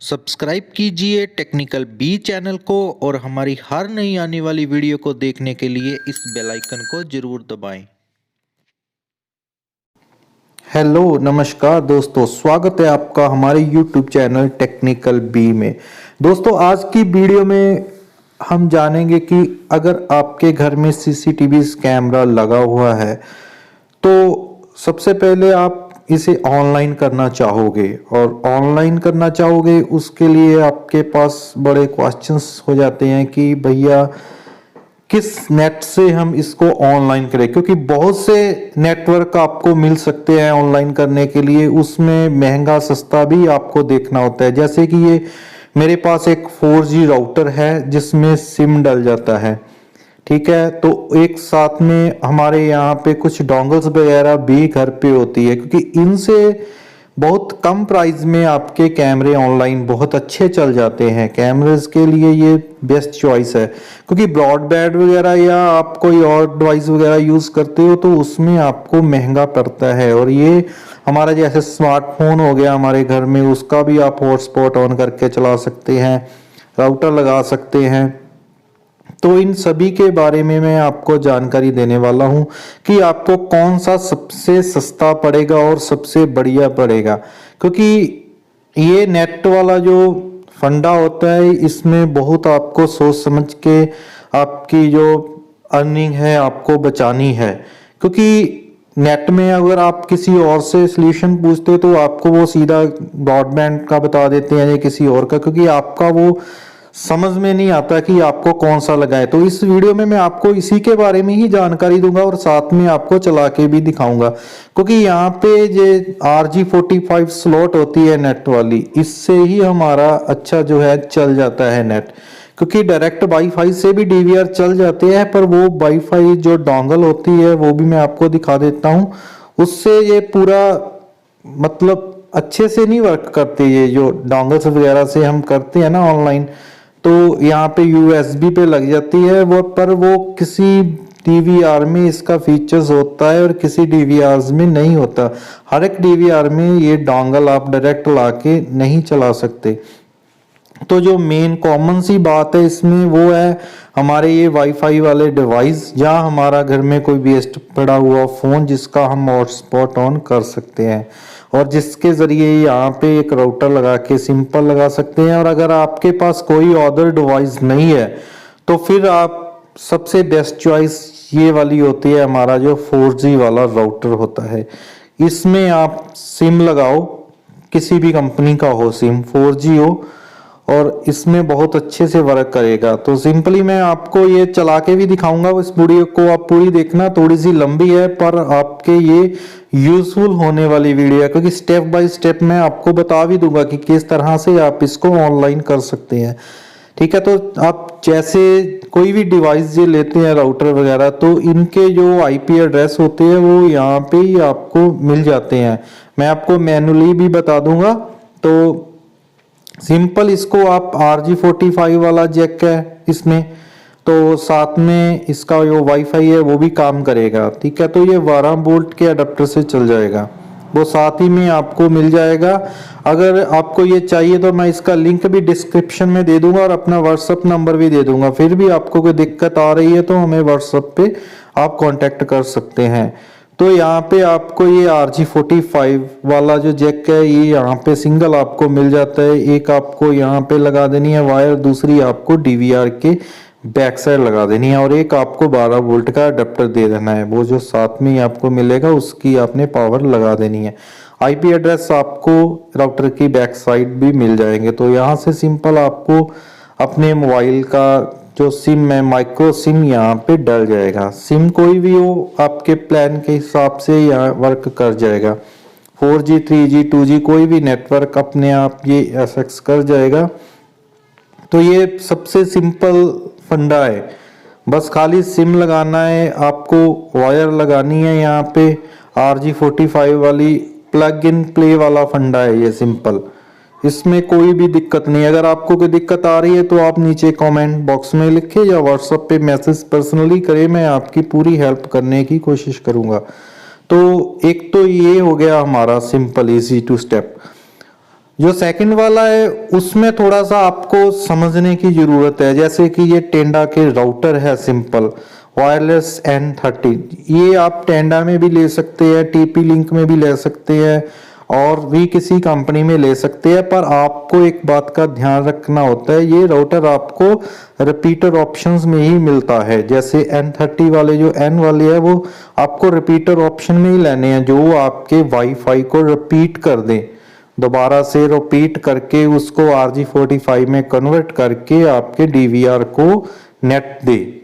Subscribe कीजिए technical B channel को और हमारी हर नई आने वाली वीडियो को देखने के लिए इस बेल आइकन को जरूर दबाएं। हेलो नमस्कार दोस्तों, स्वागत है आपका हमारे YouTube चैनल टेक्निकल बी में। दोस्तों आज की वीडियो में हम जानेंगे कि अगर आपके घर में सीसीटीवी कैमरा लगा हुआ है तो सबसे पहले आप इसे ऑनलाइन करना चाहोगे और ऑनलाइन करना चाहोगे उसके लिए आपके पास बड़े क्वेश्चंस हो जाते हैं कि भैया किस नेट से हम इसको ऑनलाइन करें, क्योंकि बहुत से नेटवर्क आपको मिल सकते हैं ऑनलाइन करने के लिए। उसमें महंगा सस्ता भी आपको देखना होता है। जैसे कि ये मेरे पास एक 4G राउटर है जिसमें सिम डल जाता है, ठीक है। तो एक साथ में हमारे यहाँ पे कुछ डोंगल्स वगैरह भी घर पे होती है, क्योंकि इनसे बहुत कम प्राइस में आपके कैमरे ऑनलाइन बहुत अच्छे चल जाते हैं। कैमरेज के लिए ये बेस्ट चॉइस है, क्योंकि ब्रॉडबैंड वगैरह या आप कोई और डिवाइस वगैरह यूज करते हो तो उसमें आपको महंगा पड़ता है। और ये हमारा जैसे स्मार्टफोन हो गया हमारे घर में, उसका भी आप हॉटस्पॉट ऑन करके चला सकते हैं, राउटर लगा सकते हैं। तो इन सभी के बारे में मैं आपको जानकारी देने वाला हूं कि आपको कौन सा सबसे सस्ता पड़ेगा और सबसे बढ़िया पड़ेगा, क्योंकि ये नेट वाला जो फंडा होता है इसमें बहुत आपको सोच समझ के आपकी जो अर्निंग है आपको बचानी है। क्योंकि नेट में अगर आप किसी और से सॉल्यूशन पूछते हो तो आपको वो सीधा ब्रॉडबैंड का बता देते हैं या किसी और का, क्योंकि आपका वो समझ में नहीं आता कि आपको कौन सा लगाए। तो इस वीडियो में मैं आपको इसी के बारे में ही जानकारी दूंगा और साथ में आपको चला के भी दिखाऊंगा, क्योंकि यहाँ पे ये RG45 स्लॉट होती है नेट वाली, इससे ही हमारा अच्छा जो है चल जाता है नेट। क्योंकि डायरेक्ट वाईफाई से भी डीवीआर चल जाते हैं, पर वो वाईफाई जो डोंगल होती है वो भी मैं आपको दिखा देता हूँ, उससे ये पूरा मतलब अच्छे से नहीं वर्क करते। ये जो डोंगल्स वगैरह से हम करते हैं ना ऑनलाइन, तो यहाँ पे USB पे लग जाती है वो, पर वो किसी DVR में इसका फीचर्स होता है और किसी DVRs में नहीं होता। हर एक DVR में ये डोंगल आप डायरेक्ट लाके नहीं चला सकते। तो जो मेन कॉमन सी बात है इसमें वो है हमारे ये वाईफाई वाले डिवाइस, जहाँ हमारा घर में कोई वेस्ट पड़ा हुआ फोन जिसका हम हॉटस्पॉट ऑन कर सकते हैं और जिसके जरिए यहाँ पे एक राउटर लगा के सिंपल लगा सकते हैं। और अगर आपके पास कोई अदर डिवाइस नहीं है तो फिर आप सबसे बेस्ट चॉइस ये वाली होती है, हमारा जो 4G वाला राउटर होता है। इसमें आप सिम लगाओ, किसी भी कंपनी का हो सिम, 4G हो, और इसमें बहुत अच्छे से वर्क करेगा। तो सिंपली मैं आपको ये चला के भी दिखाऊंगा। इस वीडियो को आप पूरी देखना, थोड़ी सी लंबी है पर आपके ये यूजफुल होने वाली वीडियो है, क्योंकि स्टेप बाय स्टेप मैं आपको बता भी दूंगा कि किस तरह से आप इसको ऑनलाइन कर सकते हैं, ठीक है। तो आप जैसे कोई भी डिवाइस ये लेते हैं राउटर वगैरह, तो इनके जो IP एड्रेस होते हैं वो यहाँ पे ही आपको मिल जाते हैं। मैं आपको मैनुअली भी बता दूंगा। तो सिंपल इसको आप RG45 वाला जैक है इसमें, तो साथ में इसका जो वाईफाई है वो भी काम करेगा, ठीक है। तो ये 12 वोल्ट के अडेप्टर से चल जाएगा, वो साथ ही में आपको मिल जाएगा। अगर आपको ये चाहिए तो मैं इसका लिंक भी डिस्क्रिप्शन में दे दूंगा और अपना व्हाट्सअप नंबर भी दे दूंगा। फिर भी आपको कोई दिक्कत आ रही है तो हमें व्हाट्सअप पे आप कांटेक्ट कर सकते हैं। तो यहाँ पे आपको ये RG45 वाला जो जैक है ये यहाँ पे सिंगल आपको मिल जाता है। एक आपको यहाँ पे लगा देनी है वायर, दूसरी आपको DVR के बैक साइड लगा देनी है, और एक आपको 12 वोल्ट का अडेप्टर दे देना है। वो जो साथ में आपको मिलेगा उसकी आपने पावर लगा देनी है। IP एड्रेस आपको राउटर की बैक साइड भी मिल जाएंगे। तो यहाँ से सिंपल आपको अपने मोबाइल का जो सिम है, माइक्रो सिम यहाँ पे डल जाएगा। सिम कोई भी हो आपके प्लान के हिसाब से यहाँ वर्क कर जाएगा। 4G 3G 2G कोई भी नेटवर्क अपने आप ये एक्सेस कर जाएगा। तो ये सबसे सिंपल फंडा है, बस खाली सिम लगाना है, आपको वायर लगानी है। यहाँ पे RG45 वाली प्लग इन प्ले वाला फंडा है ये सिंपल, इसमें कोई भी दिक्कत नहीं। अगर आपको कोई दिक्कत आ रही है तो आप नीचे कमेंट बॉक्स में लिखें या व्हाट्सएप पे मैसेज पर्सनली करें, मैं आपकी पूरी हेल्प करने की कोशिश करूंगा। तो एक तो ये हो गया हमारा सिंपल इजी टू स्टेप। जो सेकंड वाला है उसमें थोड़ा सा आपको समझने की जरूरत है। जैसे कि ये टेंडा के राउटर है सिंपल वायरलेस N30, ये आप टेंडा में भी ले सकते हैं, टीपी लिंक में भी ले सकते हैं और भी किसी कंपनी में ले सकते हैं। पर आपको एक बात का ध्यान रखना होता है, ये राउटर आपको रिपीटर ऑप्शंस में ही मिलता है। जैसे N30 वाले जो N वाले है वो आपको रिपीटर ऑप्शन में ही लेने हैं, जो आपके वाईफाई को रिपीट कर दें, दोबारा से रिपीट करके उसको RJ45 में कन्वर्ट करके आपके DVR को नेट दे।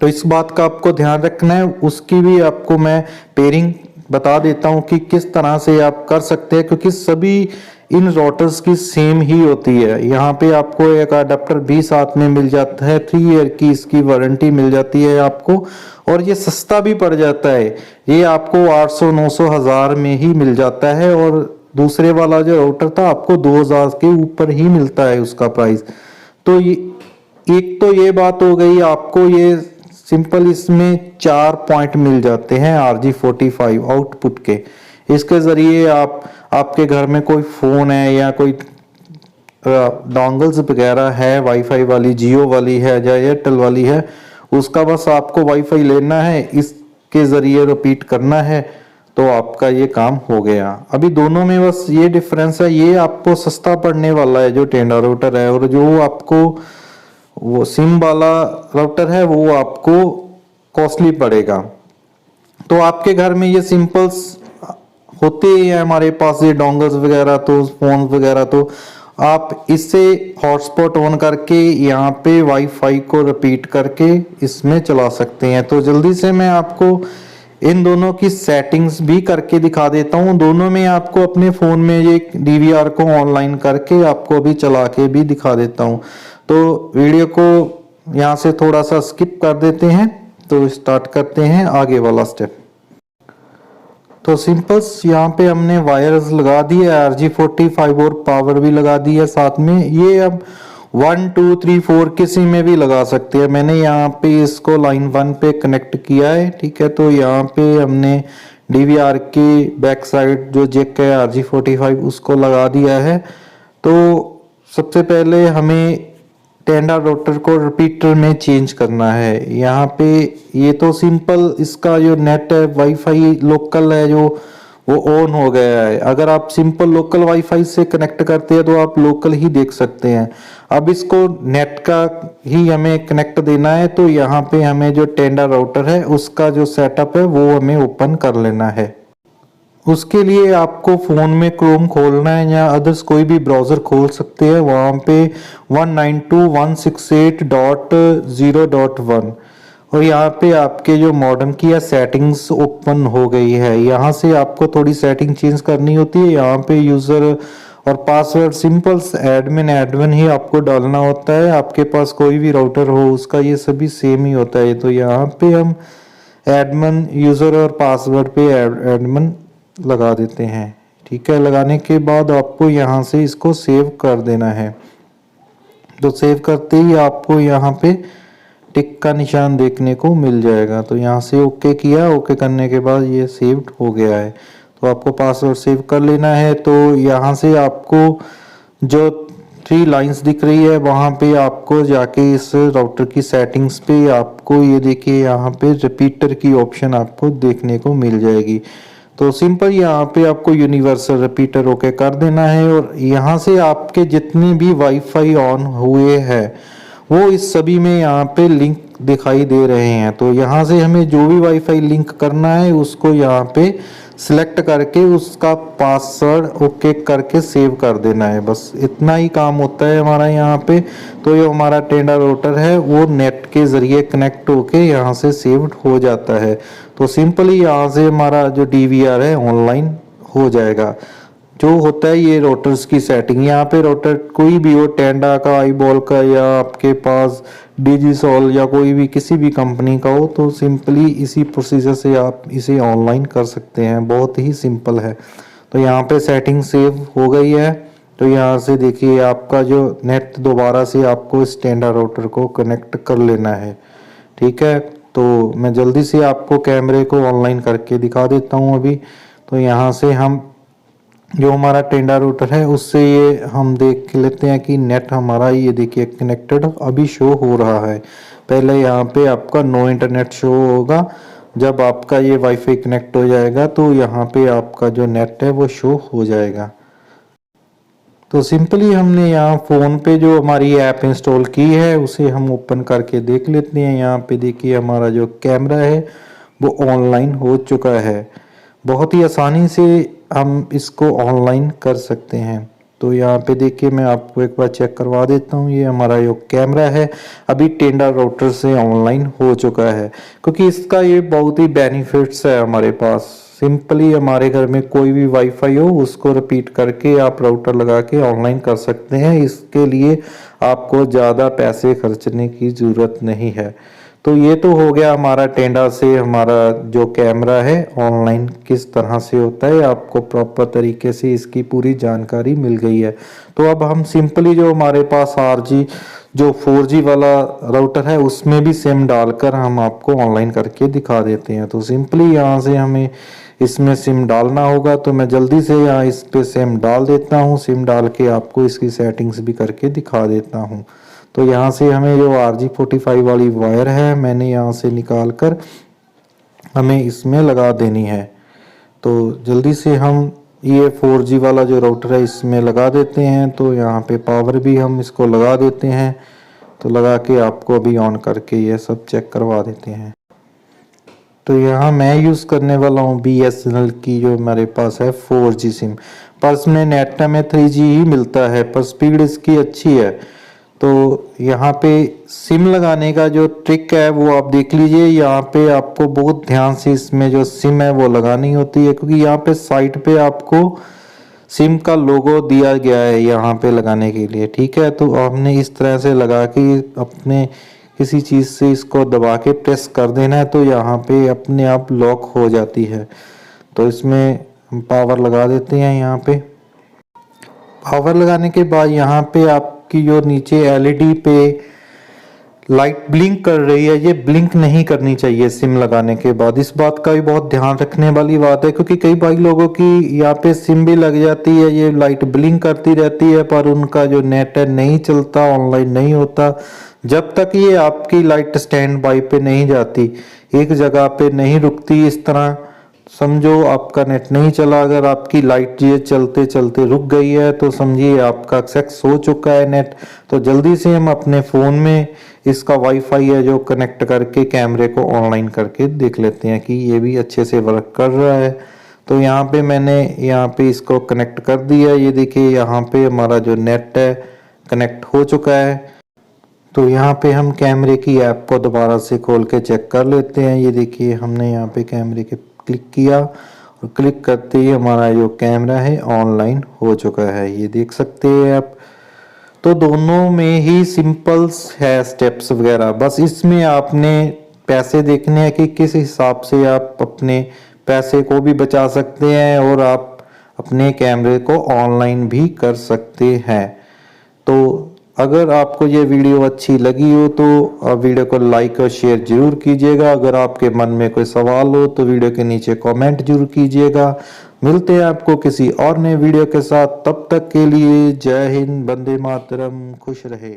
तो इस बात का आपको ध्यान रखना है। उसकी भी आपको मैं पेयरिंग बता देता हूं कि किस तरह से आप कर सकते हैं, क्योंकि सभी इन राउटर्स की सेम ही होती है। यहाँ पे आपको एक अडेप्टर भी साथ में मिल जाता है, 3 ईयर की इसकी वारंटी मिल जाती है आपको, और ये सस्ता भी पड़ जाता है। ये आपको 800 900 1000 में ही मिल जाता है, और दूसरे वाला जो राउटर था आपको 2000 के ऊपर ही मिलता है उसका प्राइस। तो ये एक तो ये बात हो गई, आपको ये सिंपल इसमें 4 पॉइंट मिल जाते हैं RJ45 आउटपुट के। इसके जरिए आप आपके घर में कोई फोन है या कोई डोंगल्स वगैरह है, वाईफाई वाली, जियो वाली है या एयरटेल वाली है, उसका बस आपको वाईफाई लेना है, इसके जरिए रिपीट करना है, तो आपका ये काम हो गया। अभी दोनों में बस ये डिफरेंस है, ये आपको सस्ता पड़ने वाला है जो टेंडा राउटर है, और जो आपको वो सिम वाला राउटर है वो आपको कॉस्टली पड़ेगा। तो आपके घर में ये सिंपल्स होते ही है हमारे पास, ये डोंगल्स वगैरह, तो फोन वगैरह, तो आप इससे हॉटस्पॉट ऑन करके यहाँ पे वाईफाई को रिपीट करके इसमें चला सकते हैं। तो जल्दी से मैं आपको इन दोनों की सेटिंग्स भी करके दिखा देता हूँ। दोनों में आपको अपने फ़ोन में ये DVR को ऑनलाइन करके आपको अभी चला के भी दिखा देता हूँ। तो वीडियो को यहाँ से थोड़ा सा स्किप कर देते हैं, तो स्टार्ट करते हैं आगे वाला स्टेप। तो सिंपल्स यहाँ पे हमने वायर्स लगा दिए RJ45 और पावर भी लगा दी है साथ में। ये अब 1 2 3 4 किसी में भी लगा सकते हैं। मैंने यहाँ पे इसको लाइन 1 पे कनेक्ट किया है, ठीक है। तो यहाँ पे हमने DVR की बैक साइड जो जैक है RJ45 उसको लगा दिया है। तो सबसे पहले हमें टेंडा राउटर को रिपीटर में चेंज करना है। यहाँ पे ये तो सिंपल इसका जो नेट है वाईफाई लोकल है जो वो ऑन हो गया है। अगर आप सिंपल लोकल वाईफाई से कनेक्ट करते हैं तो आप लोकल ही देख सकते हैं। अब इसको नेट का ही हमें कनेक्ट देना है, तो यहाँ पे हमें जो टेंडा राउटर है उसका जो सेटअप है वो हमें ओपन कर लेना है। उसके लिए आपको फ़ोन में क्रोम खोलना है या अदर्स कोई भी ब्राउज़र खोल सकते हैं। वहाँ पे 192.168.0.1 और यहाँ पे आपके जो मॉडेम की है सेटिंग्स ओपन हो गई है। यहाँ से आपको थोड़ी सेटिंग चेंज करनी होती है। यहाँ पे यूज़र और पासवर्ड सिंपल्स एडमिन ही आपको डालना होता है। आपके पास कोई भी राउटर हो उसका ये सभी सेम ही होता है। तो यहाँ पे हम एडमिन यूज़र और पासवर्ड पे एडमिन लगा देते हैं, ठीक है। लगाने के बाद आपको यहाँ से इसको सेव कर देना है। तो सेव करते ही आपको यहाँ पे टिक का निशान देखने को मिल जाएगा। तो यहाँ से ओके किया, ओके करने के बाद ये सेव्ड हो गया है। तो आपको पासवर्ड सेव कर लेना है। तो यहाँ से आपको जो 3 लाइंस दिख रही है वहाँ पे आपको जाके इस राउटर की सेटिंग्स पे आपको ये देखिए यहाँ पे रिपीटर की ऑप्शन आपको देखने को मिल जाएगी। तो सिंपल यहाँ पे आपको यूनिवर्सल रिपीटर ओके कर देना है। और यहाँ से आपके जितने भी वाईफाई ऑन हुए हैं वो इस सभी में यहाँ पे लिंक दिखाई दे रहे हैं। तो यहाँ से हमें जो भी वाईफाई लिंक करना है उसको यहाँ पे सिलेक्ट करके उसका पासवर्ड ओके करके सेव कर देना है। बस इतना ही काम होता है हमारा यहाँ पे। तो ये हमारा टेंडा राउटर है वो नेट के जरिए कनेक्ट होके यहाँ से सेव्ड हो जाता है। तो सिंपली यहाँ से हमारा जो DVR है ऑनलाइन हो जाएगा। जो होता है ये राउटर्स की सेटिंग। यहाँ पे राउटर कोई भी हो, टेंडा का, आईबॉल का या आपके पास डिजिसॉल या कोई भी किसी भी कंपनी का हो, तो सिंपली इसी प्रोसीजर से आप इसे ऑनलाइन कर सकते हैं। बहुत ही सिंपल है। तो यहाँ पे सेटिंग सेव हो गई है। तो यहाँ से देखिए आपका जो नेट दोबारा से आपको इस टेंडा राउटर को कनेक्ट कर लेना है, ठीक है। तो मैं जल्दी से आपको कैमरे को ऑनलाइन करके दिखा देता हूँ अभी। तो यहाँ से हम जो हमारा टेंडा रूटर है उससे ये हम देख लेते हैं कि नेट हमारा ये देखिए कनेक्टेड अभी शो हो रहा है। पहले यहाँ पे आपका नो इंटरनेट शो होगा, जब आपका ये वाईफाई कनेक्ट हो जाएगा तो यहाँ पे आपका जो नेट है वो शो हो जाएगा। तो सिंपली हमने यहाँ फ़ोन पे जो हमारी ऐप इंस्टॉल की है उसे हम ओपन करके देख लेते हैं। यहाँ पे देखिए हमारा जो कैमरा है वो ऑनलाइन हो चुका है। बहुत ही आसानी से हम इसको ऑनलाइन कर सकते हैं। तो यहाँ पे देखिए मैं आपको एक बार चेक करवा देता हूँ। ये हमारा जो कैमरा है अभी टेंडा राउटर से ऑनलाइन हो चुका है, क्योंकि इसका ये बहुत ही बेनिफिट्स है हमारे पास। सिंपली हमारे घर में कोई भी वाईफाई हो उसको रिपीट करके आप राउटर लगा के ऑनलाइन कर सकते हैं। इसके लिए आपको ज़्यादा पैसे खर्चने की ज़रूरत नहीं है। तो ये तो हो गया हमारा टेंडा से हमारा जो कैमरा है ऑनलाइन किस तरह से होता है, आपको प्रॉपर तरीके से इसकी पूरी जानकारी मिल गई है। तो अब हम सिंपली जो हमारे पास RG जो 4G वाला राउटर है उसमें भी सिम डालकर हम आपको ऑनलाइन करके दिखा देते हैं। तो सिंपली यहाँ से हमें इसमें सिम डालना होगा, तो मैं जल्दी से यहाँ इस पे सिम डाल देता हूँ। सिम डाल के आपको इसकी सेटिंग्स भी करके दिखा देता हूँ। तो यहाँ से हमें जो RG45 वाली वायर है मैंने यहाँ से निकाल कर हमें इसमें लगा देनी है। तो जल्दी से हम ये 4G वाला जो राउटर है इसमें लगा देते हैं। तो यहाँ पे पावर भी हम इसको लगा देते हैं। तो लगा के आपको अभी ऑन करके ये सब चेक करवा देते हैं। तो यहाँ मैं यूज़ करने वाला हूँ BSNL की जो हमारे पास है 4G सिम, पर इसमें नेट में 3G ही मिलता है, पर स्पीड इसकी अच्छी है। तो यहाँ पे सिम लगाने का जो ट्रिक है वो आप देख लीजिए। यहाँ पे आपको बहुत ध्यान से इसमें जो सिम है वो लगानी होती है, क्योंकि यहाँ पे साइड पे आपको सिम का लोगो दिया गया है यहाँ पे लगाने के लिए, ठीक है। तो आपने इस तरह से लगा के अपने किसी चीज़ से इसको दबा के प्रेस कर देना है, तो यहाँ पे अपने आप लॉक हो जाती है। तो इसमें हम पावर लगा देते हैं। यहाँ पे पावर लगाने के बाद यहाँ पे आपकी जो नीचे LED पे लाइट ब्लिंक कर रही है, ये ब्लिंक नहीं करनी चाहिए सिम लगाने के बाद। इस बात का भी बहुत ध्यान रखने वाली बात है, क्योंकि कई भाई लोगों की यहाँ पे सिम भी लग जाती है, ये लाइट ब्लिंक करती रहती है, पर उनका जो नेट है नहीं चलता, ऑनलाइन नहीं होता। जब तक ये आपकी लाइट स्टैंड बाई पे नहीं जाती, एक जगह पे नहीं रुकती, इस तरह समझो आपका नेट नहीं चला। अगर आपकी लाइट ये चलते चलते रुक गई है तो समझिए आपका सक्सेस हो चुका है नेट। तो जल्दी से हम अपने फ़ोन में इसका वाईफाई है जो कनेक्ट करके कैमरे को ऑनलाइन करके देख लेते हैं कि ये भी अच्छे से वर्क कर रहा है। तो यहाँ पे मैंने यहाँ पे इसको कनेक्ट कर दिया। ये देखिए यहाँ पे हमारा जो नेट है कनेक्ट हो चुका है। तो यहाँ पे हम कैमरे की ऐप को दोबारा से खोल के चेक कर लेते हैं। ये देखिए हमने यहाँ पे कैमरे के क्लिक किया और क्लिक करते ही हमारा जो कैमरा है ऑनलाइन हो चुका है, ये देख सकते हैं आप। तो दोनों में ही सिंपल है स्टेप्स वगैरह, बस इसमें आपने पैसे देखने हैं कि किस हिसाब से आप अपने पैसे को भी बचा सकते हैं और आप अपने कैमरे को ऑनलाइन भी कर सकते हैं। तो अगर आपको ये वीडियो अच्छी लगी हो तो वीडियो को लाइक और शेयर जरूर कीजिएगा। अगर आपके मन में कोई सवाल हो तो वीडियो के नीचे कमेंट जरूर कीजिएगा। मिलते हैं आपको किसी और नए वीडियो के साथ, तब तक के लिए जय हिंद, वंदे मातरम, खुश रहे।